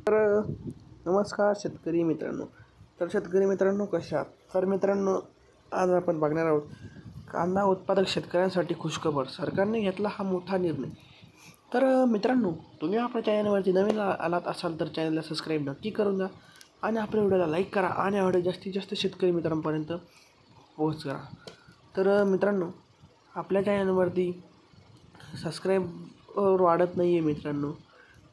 तर नमस्कार शेतकरी मित्रांनो. शेतकरी मित्रांनो कशा आहात? तर मित्रांनो, आज आपण बघणार आहोत कांदा उत्पादक शेतकऱ्यांसाठी खुशखबर. सरकारने घेतला हा मोठा निर्णय. तर मित्रांनो, तुम्ही आपल्या चॅनलवरती नवीन आलात असाल तर चॅनलला सबस्क्राईब नक्की करून द्या आणि आपल्या व्हिडिओला लाईक करा आणि व्हिडिओ जास्तीत जास्त शेतकरी मित्रांपर्यंत पोहोच करा. तर मित्रांनो, आपल्या चॅनलवरती सबस्क्राईबर वाढत नाही आहे मित्रांनो.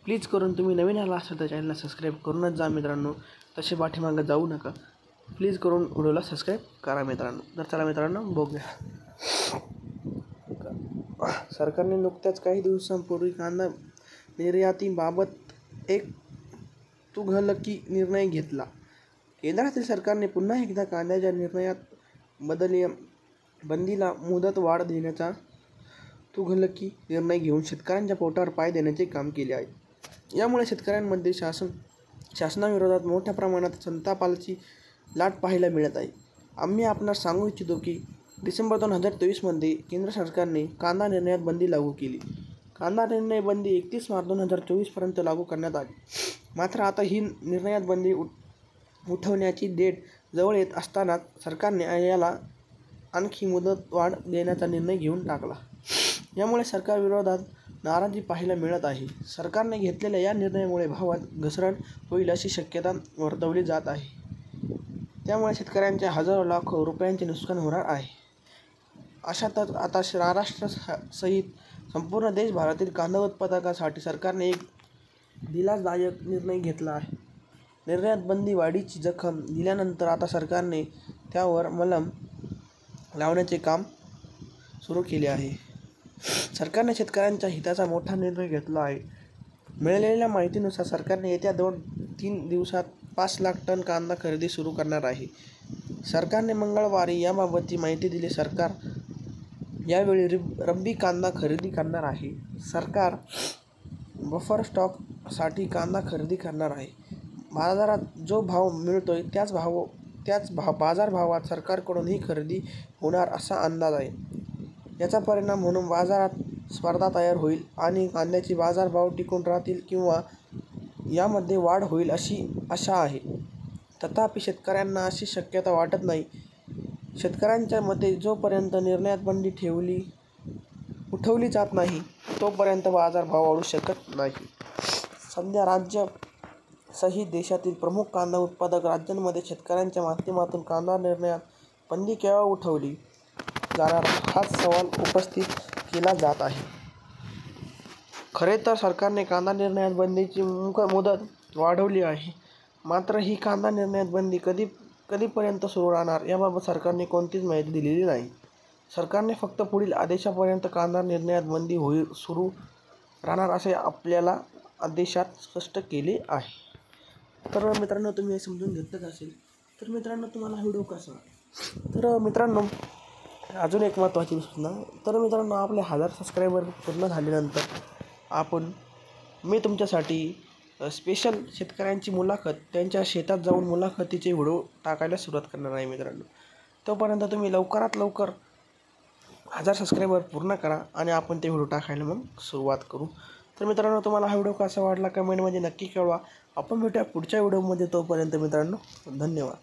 प्लीज करून तुम्ही नवीन आला असाल तर चॅनलला सबस्क्राईब करूनच जा मित्रांनो. तसे पाठीमागं जाऊ नका. प्लीज करून व्हिडिओला सबस्क्राईब करा मित्रांनो. तर चला मित्रांनो बघूया. सरकारने नुकत्याच काही दिवसांपूर्वी कांदा निर्यातीबाबत एक तुघलकी निर्णय घेतला. केंद्रातील सरकारने पुन्हा एकदा कांद्याच्या निर्यात बंदीला मुदत वाढ देण्याचा तुघलकी निर्णय घेऊन शेतकऱ्यांच्या पोटावर पाय देण्याचे काम केले आहे. यामुळे शेतकऱ्यांमध्ये शासनाविरोधात मोठ्या प्रमाणात संतापाची लाट पाहायला मिळत आहे. आम्ही आपणास सांगू इच्छितो की डिसेंबर 2023मध्ये केंद्र सरकारने कांदा निर्यात बंदी लागू केली. कांदा निर्यात बंदी 31 मार्च 2024पर्यंत लागू करण्यात आली. मात्र आता ही निर्यात बंदी उठवण्याची डेट जवळ येत असतानाच सरकारने याला आणखी मुदतवाढ देण्याचा निर्णय घेऊन टाकला. यामुळे सरकारविरोधात नाराजी पाहायला मिळत आहे. सरकारने घेतलेल्या या निर्णयामुळे भावात घसरण होईल अशी शक्यता वर्तवली जात आहे. त्यामुळे शेतकऱ्यांचे हजारो लाखो रुपयांचे नुकसान होणार आहे. अशातच आता महाराष्ट्रासहित संपूर्ण देशभरातील कांदा उत्पादकांसाठी सरकारने एक दिलासादायक निर्णय घेतला आहे. निर्यात बंदी वाढीची जखम दिल्यानंतर आता सरकारने त्यावर मलम लावण्याचे काम सुरू केले आहे. सरकारने शेतकऱ्यांच्या हिताचा मोठा निर्णय घेतला आहे. मिळालेल्या माहितीनुसार सरकारने येत्या 2-3 दिवसात 5 लाख टन कांदा खरेदी सुरू करणार आहे. सरकारने मंगळवारी याबाबतची माहिती दिली. सरकार यावेळी रब्बी कांदा खरेदी करणार आहे. सरकार बफर स्टॉकसाठी कांदा खरेदी करणार आहे. बाजारात जो भाव मिळतोय त्याच बाजारभावात सरकारकडून ही खरेदी होणार असा अंदाज आहे. याचा परिणाम म्हणून बाजारात स्पर्धा तयार होईल आणि कांद्याचे बाजारभाव टिकून राहतील किंवा यामध्ये वाढ होईल अशी आशा आहे. तथापि शेतकऱ्यांना अशी शक्यता वाटत नाही. शेतकऱ्यांच्या मते जोपर्यंत निर्यात बंदी उठवली जात नाही तोपर्यंत बाजारभाव वाढू शकत नाही. सध्या राज्यासहित देशातील प्रमुख कांदा उत्पादक राज्यांमध्ये शेतकऱ्यांच्या माध्यमातून कांदा निर्यात बंदी केव्हा उठवली जाणार हाच सवाल उपस्थित केला जात आहे. खरे तर सरकारने कांदा निर्यात बंदीची मुदत वाढवली आहे. मात्र ही कांदा निर्यात बंदी कधीपर्यंत सुरू राहणार याबाबत सरकारने कोणतीच माहिती दिलेली नाही. सरकारने फक्त पुढील आदेशापर्यंत कांदा निर्यात बंदी सुरू राहणार असे आपल्याला आदेशात स्पष्ट केले आहे. तर मित्रांनो, तुम्ही हे समजून घेतलंच असेल. तर मित्रांनो, तुम्हाला व्हिडिओ कसा वाटला? तर मित्रांनो, अजून एक महत्त्वाची सूचना. तर मित्रांनो, आपले 1000 सबस्क्रायबर पूर्ण झाल्यानंतर मी तुमच्यासाठी स्पेशल शेतकऱ्यांची मुलाखत, त्यांच्या शेतात जाऊन मुलाखतीचे व्हिडिओ टाकायला सुरुवात करणार आहे मित्रांनो. तोपर्यंत तुम्ही लवकरात लवकर 1000 सबस्क्रायबर पूर्ण करा आणि आपण ते व्हिडिओ टाकायला मग सुरुवात करू. तर मित्रांनो, तुम्हाला हा व्हिडिओ कसा वाटला कमेंटमध्ये नक्की कळवा. आपण भेटूया पुढच्या व्हिडिओमध्ये. तोपर्यंत मित्रांनो, धन्यवाद.